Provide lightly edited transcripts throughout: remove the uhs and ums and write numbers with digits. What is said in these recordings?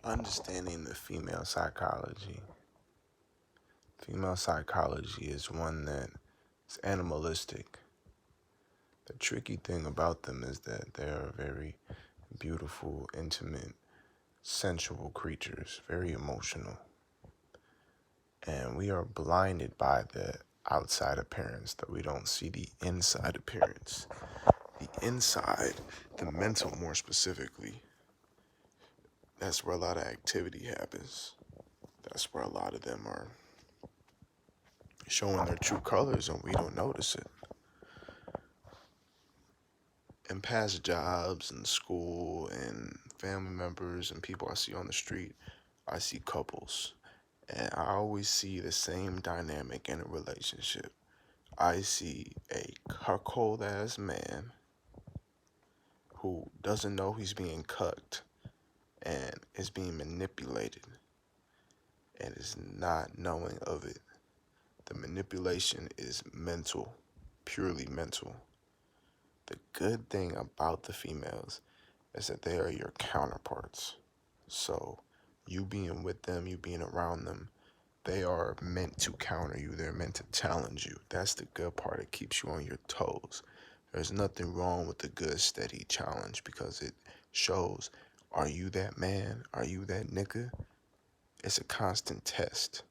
Understanding the female psychology. Female psychology is one that is animalistic. The tricky thing about them is that they are very beautiful, intimate, sensual creatures, very emotional. And we are blinded by the outside appearance, that we don't see the inside appearance. The inside, the mental more specifically, that's where a lot of activity happens. That's where a lot of them are showing their true colors and we don't notice it. In past jobs and school and family members and people I see on the street, I see couples. And I always see the same dynamic in a relationship. I see a cuckold ass man who doesn't know he's being cucked and is being manipulated and is not knowing of it. The manipulation is mental, purely mental. The good thing about the females is that they are your counterparts. So you being with them, you being around them, they are meant to counter you. They're meant to challenge you. That's the good part. It keeps you on your toes. There's nothing wrong with the good, steady challenge because it shows, are you that man? Are you that nigga? It's a constant test.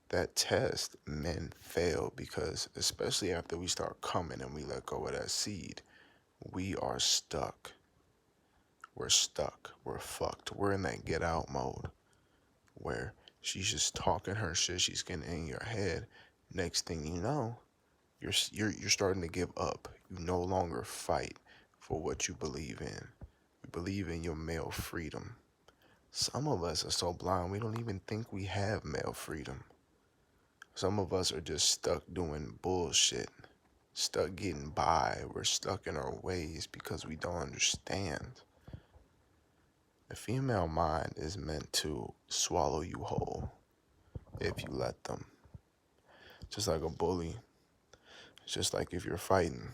That test, men fail because, especially after we start coming and we let go of that seed, we are stuck. We're stuck. We're fucked. We're in that get out mode where she's just talking her shit. She's getting in your head. Next thing you know, you're starting to give up. You no longer fight for what you believe in. You believe in your male freedom. Some of us are so blind we don't even think we have male freedom. Some of us are just stuck doing bullshit, stuck getting by. We're stuck in our ways because we don't understand. The female mind is meant to swallow you whole if you let them. Just like a bully. It's just like if you're fighting.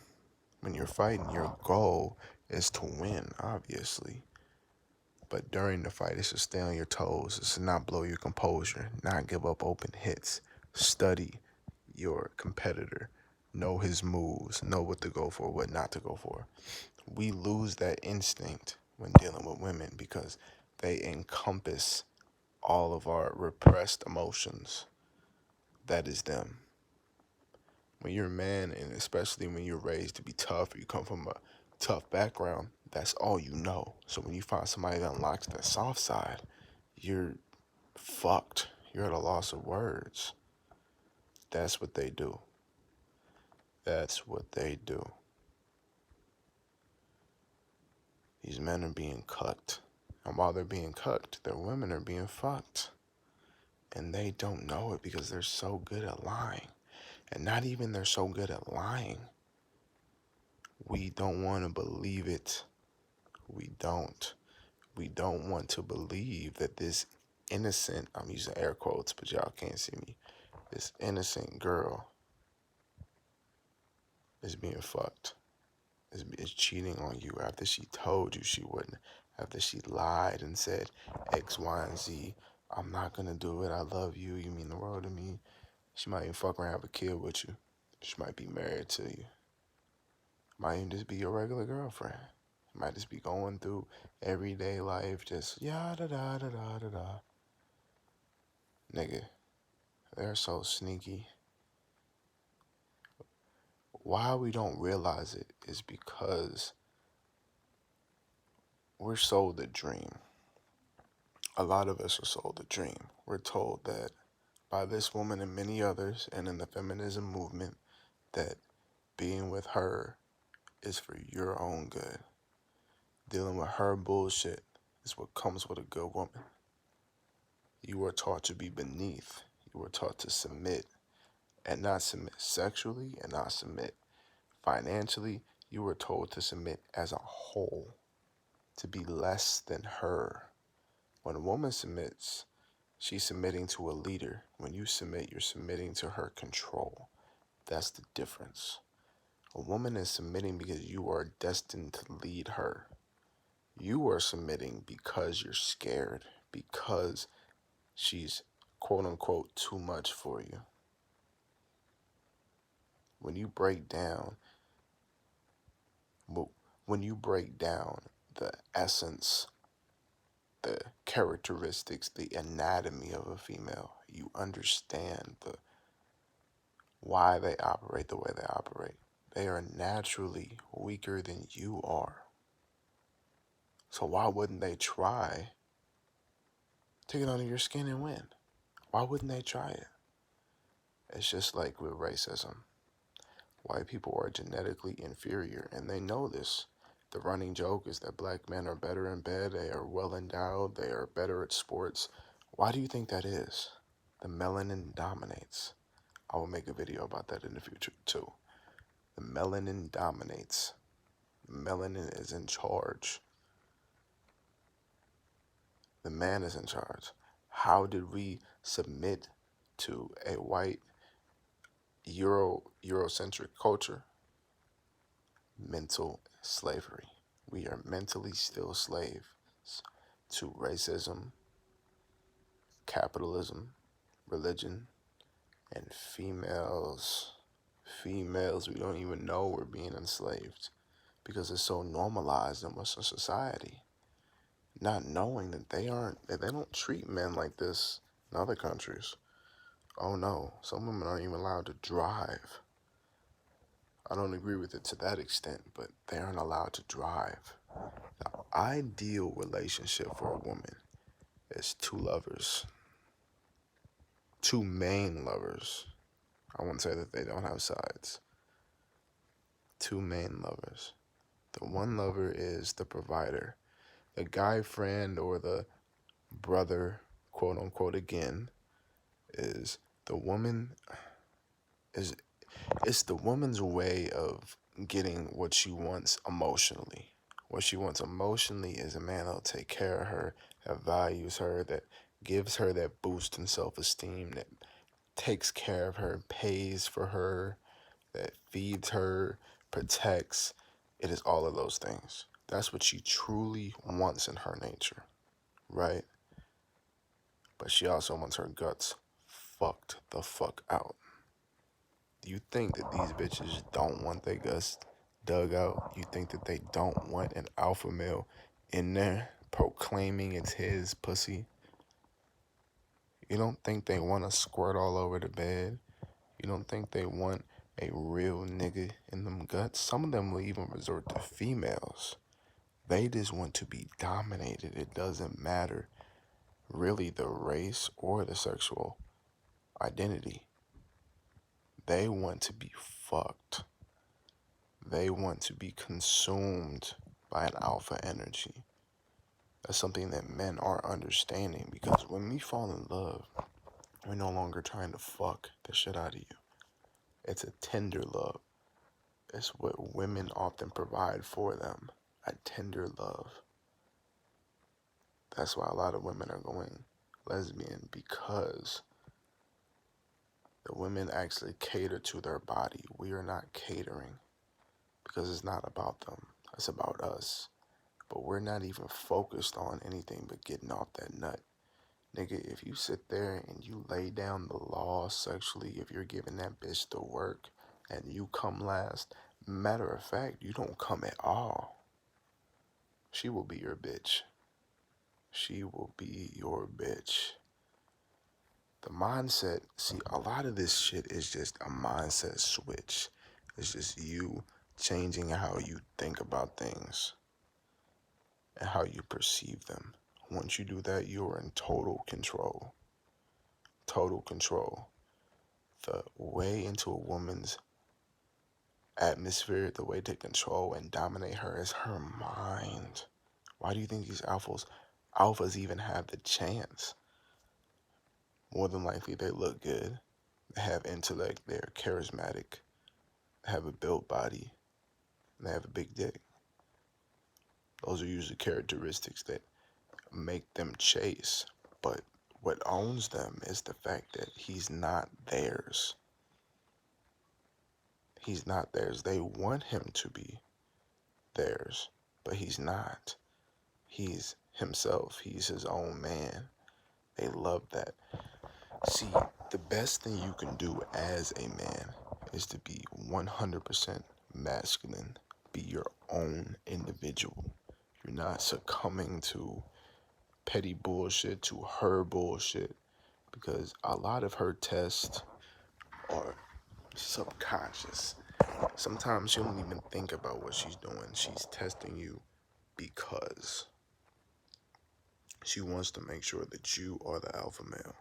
When you're fighting, your goal is to win, obviously. But during the fight, it's to stay on your toes. It's to not blow your composure, not give up open hits. Study your competitor. Know his moves. Know what to go for, what not to go for. We lose that instinct when dealing with women because they encompass all of our repressed emotions. That is them. When you're a man, and especially when you're raised to be tough, or you come from a tough background, that's all you know. So when you find somebody that unlocks that soft side, you're fucked. You're at a loss of words. That's what they do. That's what they do. These men are being cucked. And while they're being cucked, their women are being fucked. And they don't know it because they're so good at lying. And not even they're so good at lying. We don't want to believe it. We don't. We don't want to believe that this innocent, I'm using air quotes, but y'all can't see me, this innocent girl is being fucked, is cheating on you after she told you she wouldn't, after she lied and said X, Y, and Z. I'm not going to do it. I love you. You mean the world to me. She might even fuck around, have a kid with you. She might be married to you. Might even just be your regular girlfriend. Might just be going through everyday life, just yada da da da da da. Nigga, they're so sneaky. Why we don't realize it is because we're sold a dream. A lot of us are sold a dream. We're told that by this woman and many others, and in the feminism movement, that being with her is for your own good. Dealing with her bullshit is what comes with a good woman. You are taught to be beneath. You are taught to submit, and not submit sexually and not submit financially. You were told to submit as a whole, to be less than her. When a woman submits, she's submitting to a leader. When you submit, you're submitting to her control. That's the difference. A woman is submitting because you are destined to lead her. You are submitting because you're scared, because she's quote unquote too much for you. When you break down, when you break down the essence, the characteristics, the anatomy of a female, you understand the why they operate the way they operate. They are naturally weaker than you are. So why wouldn't they try to get under your skin and win? Why wouldn't they try it? It's just like with racism. White people are genetically inferior, and they know this. The running joke is that black men are better in bed, they are well endowed, they are better at sports. Why do you think that is? The melanin dominates. I will make a video about that in the future too. The melanin dominates. Melanin is in charge. The man is in charge. How did we submit to a white Eurocentric culture? Mental slavery. We are mentally still slaves to racism, capitalism, religion, and females. Females, we don't even know we're being enslaved because it's so normalized in Western society. Not knowing that that they don't treat men like this in other countries. Oh no, some women aren't even allowed to drive. I don't agree with it to that extent, but they aren't allowed to drive. The ideal relationship for a woman is two lovers, two main lovers. I won't say that they don't have sides. Two main lovers. The one lover is the provider. The guy friend or the brother, quote unquote, again, is the woman is it's the woman's way of getting what she wants emotionally. What she wants emotionally is a man that'll take care of her, that values her, that gives her that boost in self-esteem, that takes care of her, pays for her, that feeds her, protects. It is all of those things. That's what she truly wants in her nature, right? But she also wants her guts fucked the fuck out. You think that these bitches don't want their guts dug out? You think that they don't want an alpha male in there proclaiming it's his pussy? You don't think they want to squirt all over the bed? You don't think they want a real nigga in them guts? Some of them will even resort to females. They just want to be dominated. It doesn't matter really the race or the sexual identity. They want to be fucked. They want to be consumed by an alpha energy. That's something that men are understanding because when we fall in love, we're no longer trying to fuck the shit out of you. It's a tender love. It's what women often provide for them, a tender love. That's why a lot of women are going lesbian because the women actually cater to their body. We are not catering because it's not about them. It's about us. But we're not even focused on anything but getting off that nut. Nigga, if you sit there and you lay down the law sexually, if you're giving that bitch the work and you come last, matter of fact, you don't come at all. She will be your bitch. She will be your bitch. The mindset, see, a lot of this shit is just a mindset switch. It's just you changing how you think about things and how you perceive them. Once you do that, you are in total control. Total control. The way into a woman's atmosphere, the way to control and dominate her is her mind. Why do you think these alphas even have the chance? More than likely, they look good, they have intellect, they're charismatic, they have a built body, and they have a big dick. Those are usually characteristics that make them chase. But what owns them is the fact that he's not theirs. He's not theirs. They want him to be theirs, but he's not. He's himself. He's his own man. They love that. See, the best thing you can do as a man is to be 100% masculine. Be your own individual. You're not succumbing to petty bullshit, to her bullshit, because a lot of her tests are subconscious. Sometimes she don't even think about what she's doing. She's testing you because she wants to make sure that you are the alpha male.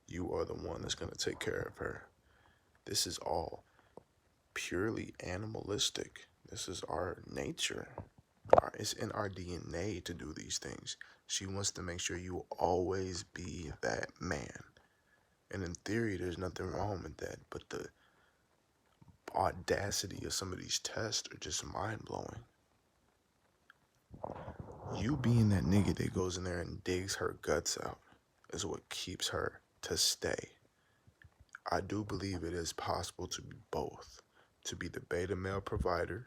You are the one that's going to take care of her. This is all purely animalistic. This is our nature. It's in our DNA to do these things. She wants to make sure you will always be that man. And in theory, there's nothing wrong with that. But the audacity of some of these tests are just mind blowing. You being that nigga that goes in there and digs her guts out is what keeps her to stay. I do believe it is possible to be both. To be the beta male provider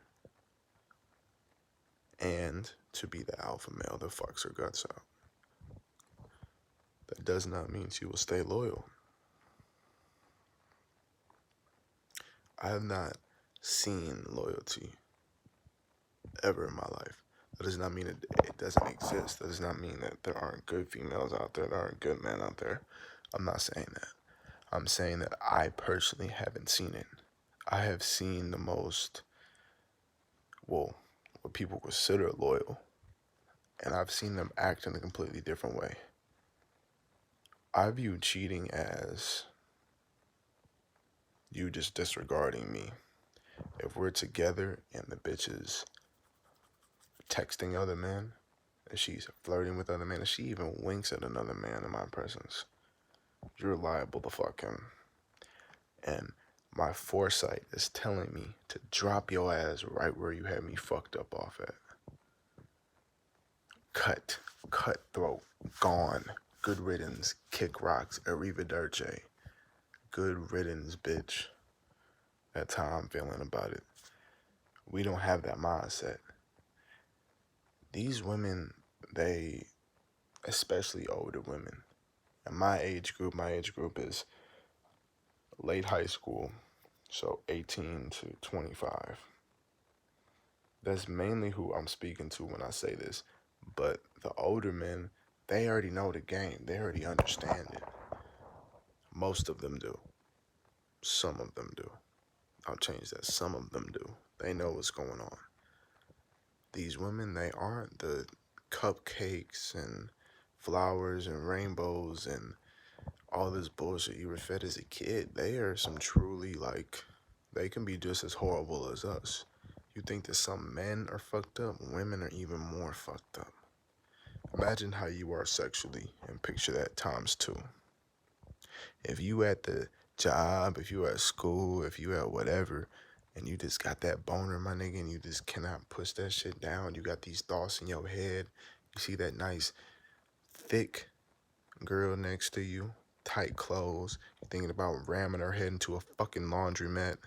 and to be the alpha male that fucks her guts out. That does not mean she will stay loyal. I have not seen loyalty ever in my life. That does not mean it doesn't exist. That does not mean that there aren't good females out there, there aren't good men out there. I'm not saying that. I'm saying that I personally haven't seen it. I have seen the most, well, what people consider loyal, and I've seen them act in a completely different way. I view cheating as you just disregarding me. If we're together and the bitch is texting other men, and she's flirting with other men, and she even winks at another man in my presence, you're liable to fuck him. And my foresight is telling me to drop your ass right where you had me fucked up off at. Cut, cutthroat, gone, good riddance, kick rocks, arrivederci. Good riddance, bitch. That's how I'm feeling about it. We don't have that mindset. These women, they, especially older women, and my age group is late high school, so 18 to 25. That's mainly who I'm speaking to when I say this. But the older men, they already know the game. They already understand it. Most of them do. Some of them do. I'll change that. Some of them do. They know what's going on. These women, they aren't the cupcakes and flowers and rainbows and all this bullshit you were fed as a kid. They are some truly, like, they can be just as horrible as us. You think that some men are fucked up, women are even more fucked up. Imagine how you are sexually and picture that times two. If you at the job, if you at school, if you at whatever, and you just got that boner, my nigga, and you just cannot push that shit down, you got these thoughts in your head, you see that nice, thick girl next to you, tight clothes, you're thinking about ramming her head into a fucking laundromat,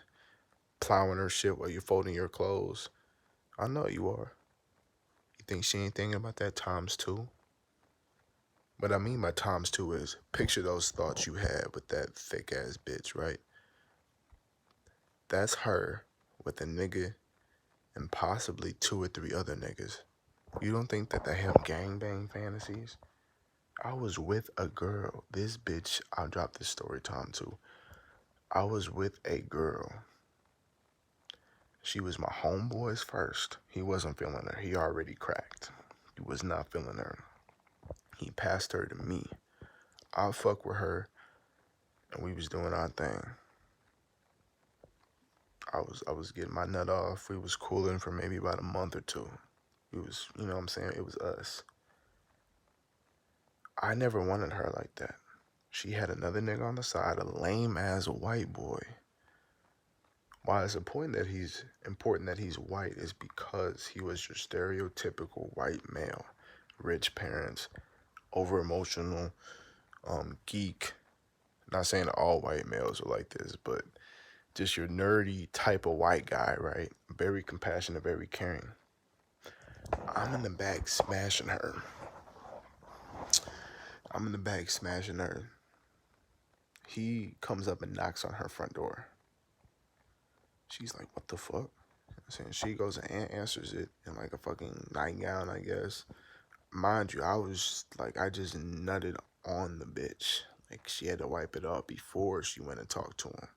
plowing her shit while you're folding your clothes. I know you are. You think she ain't thinking about that times two? What I mean by times two is picture those thoughts you had with that thick ass bitch, right? That's her with a nigga and possibly two or three other niggas. You don't think that they have gangbang fantasies? I was with a girl. This bitch, I'll drop this story time too. I was with a girl. She was my homeboy's first. He wasn't feeling her. He already cracked. He was not feeling her. He passed her to me. I fuck with her, and we was doing our thing. I was getting my nut off. We was cooling for maybe about a month or two. We was, you know what I'm saying? It was us. I never wanted her like that. She had another nigga on the side, a lame ass white boy. Why it's important that he's white is because he was your stereotypical white male, rich parents, over emotional, geek. Not saying that all white males are like this, but just your nerdy type of white guy, right? Very compassionate, very caring. I'm in the back smashing her. I'm in the back smashing her. He comes up and knocks on her front door. She's like, what the fuck? Saying she goes and answers it in like a fucking nightgown, I guess. Mind you, I was like, I just nutted on the bitch. Like she had to wipe it off before she went and talked to him.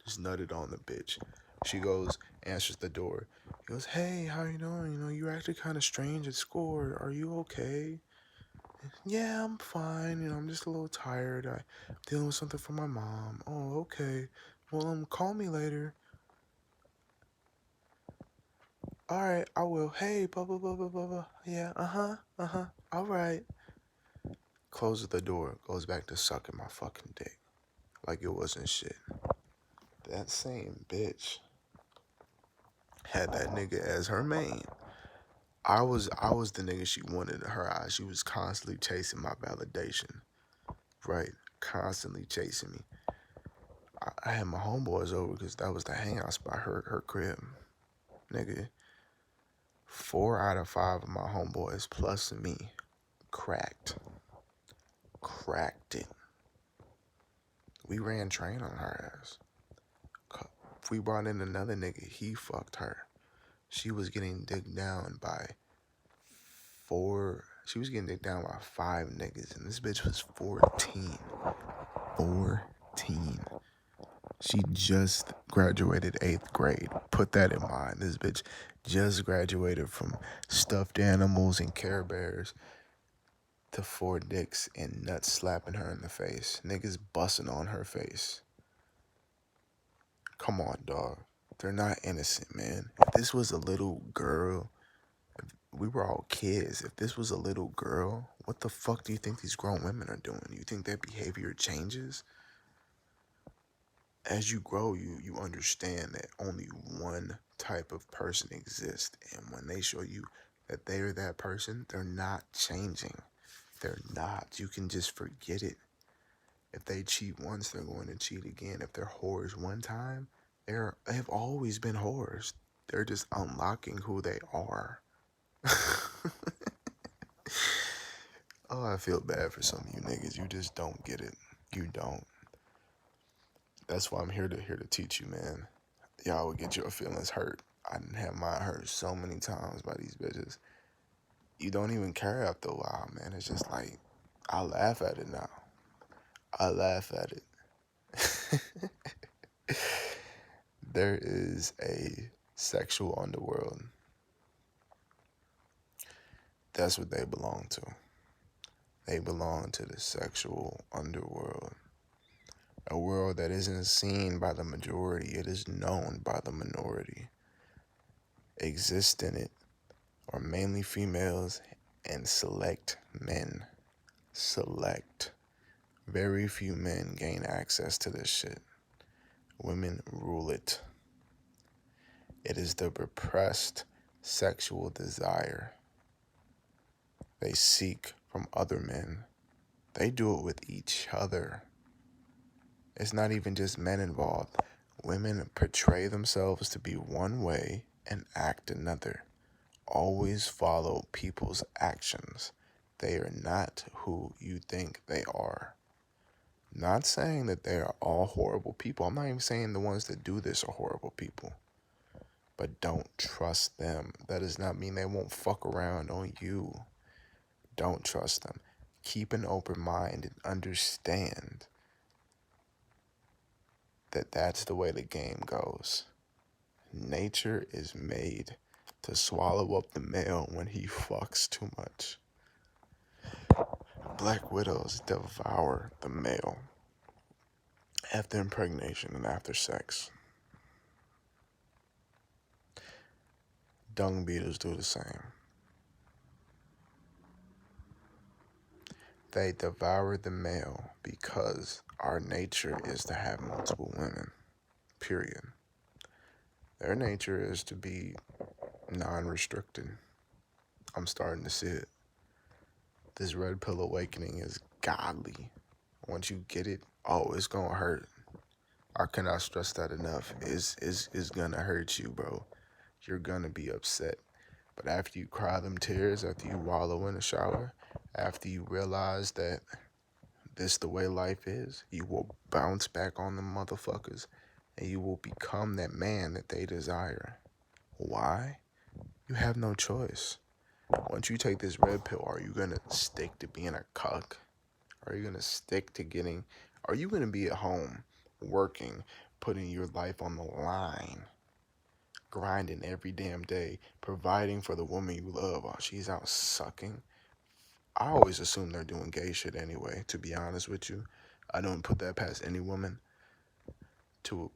Just nutted on the bitch. She goes, answers the door. He goes, hey, how you doing? You know, you acted kind of strange at school. Are you okay? Yeah, I'm fine. You know, I'm just a little tired. I'm dealing with something from my mom. Oh, okay. Well, call me later. All right, I will. Hey, blah, blah, blah, blah, blah, blah. Yeah, uh-huh. All right. Closes the door, goes back to sucking my fucking dick. Like it wasn't shit. That same bitch had that nigga as her main. I was the nigga she wanted in her eyes. She was constantly chasing my validation. Right? Constantly chasing me. I had my homeboys over because that was the hangout spot, her crib. Nigga, 4 out of 5 of my homeboys plus me cracked. Cracked it. We ran train on her ass. If we brought in another nigga, he fucked her. She was getting digged down by she was getting digged down by 5 niggas, and this bitch was 14. 14. She just graduated 8th grade. Put that in mind. This bitch just graduated from stuffed animals and Care Bears to 4 dicks and nuts slapping her in the face. Niggas busting on her face. Come on, dog. They're not innocent, man. If this was a little girl, we were all kids. If this was a little girl, what the fuck do you think these grown women are doing? You think their behavior changes? As you grow, you understand that only one type of person exists. And when they show you that they are that person, they're not changing. They're not. You can just forget it. If they cheat once, they're going to cheat again. If they're whores one time, they've always been whores. They're just unlocking who they are. Oh, I feel bad for some of you niggas. You just don't get it. You don't. That's why I'm here to teach you, man. Y'all would get your feelings hurt. I didn't have mine hurt so many times by these bitches. You don't even care after a while, man. It's just like, I laugh at it now. I laugh at it. There is a sexual underworld. That's what they belong to. They belong to the sexual underworld. A world that isn't seen by the majority, it is known by the minority. Exist in it are mainly females and select men. Select. Very few men gain access to this shit. Women rule it. It is the repressed sexual desire they seek from other men. They do it with each other. It's not even just men involved. Women portray themselves to be one way and act another. Always follow people's actions. They are not who you think they are. Not saying that they are all horrible people. I'm not even saying the ones that do this are horrible people. But don't trust them. That does not mean they won't fuck around on you. Don't trust them. Keep an open mind and understand that that's the way the game goes. Nature is made to swallow up the male when he fucks too much. Black widows devour the male after impregnation and after sex. Dung beetles do the same. They devour the male because our nature is to have multiple women, period. Their nature is to be non-restricted. I'm starting to see it. This red pill awakening is godly. Once you get it, oh, it's gonna hurt. I cannot stress that enough. It's gonna hurt you, bro. You're gonna be upset. But after you cry them tears, after you wallow in the shower, after you realize that this the way life is, you will bounce back on the motherfuckers and you will become that man that they desire. Why? You have no choice. Once you take this red pill, are you gonna stick to being a cuck? Are you gonna stick to getting, are you gonna be at home working, putting your life on the line, grinding every damn day, providing for the woman you love while she's out sucking? I always assume they're doing gay shit anyway, to be honest with you. I don't put that past any woman to,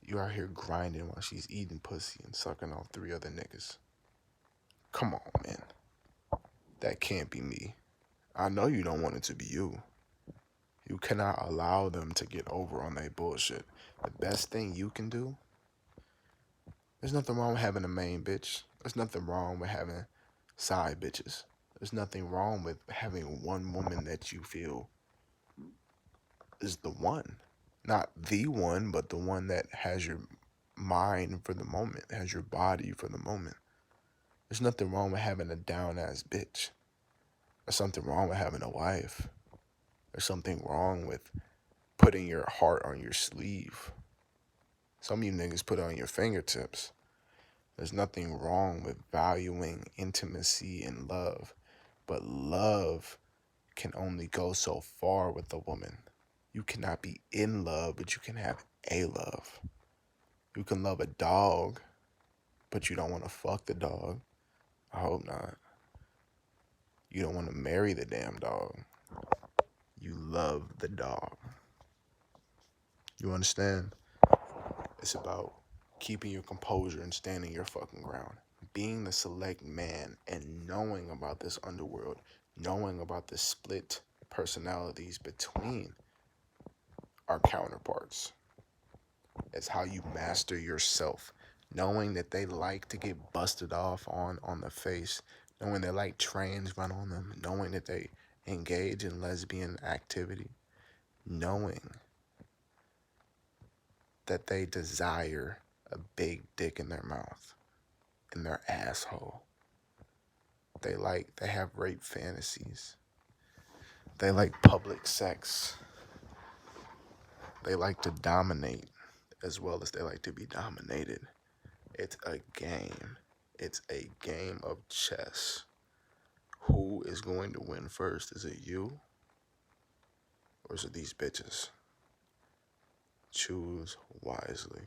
you out here grinding while she's eating pussy and sucking off three other niggas. Come on, man. That can't be me. I know you don't want it to be you. You cannot allow them to get over on their bullshit. The best thing you can do, there's nothing wrong with having a main bitch. There's nothing wrong with having side bitches. There's nothing wrong with having one woman that you feel is the one. Not the one, but the one that has your mind for the moment, has your body for the moment. There's nothing wrong with having a down ass bitch. There's something wrong with having a wife. There's something wrong with putting your heart on your sleeve. Some of you niggas put it on your fingertips. There's nothing wrong with valuing intimacy and love, but love can only go so far with a woman. You cannot be in love, but you can have a love. You can love a dog, but you don't want to fuck the dog. I hope not. You don't want to marry the damn dog. You love the dog. You understand? It's about keeping your composure and standing your fucking ground. Being the select man and knowing about this underworld, knowing about the split personalities between our counterparts. It's how you master yourself. Knowing that they like to get busted off on the face, knowing they like trains run on them, knowing that they engage in lesbian activity, knowing that they desire a big dick in their mouth, in their asshole. They have rape fantasies. They like public sex. They like to dominate as well as they like to be dominated. It's a game. It's a game of chess. Who is going to win first? Is it you or is it these bitches? Choose wisely.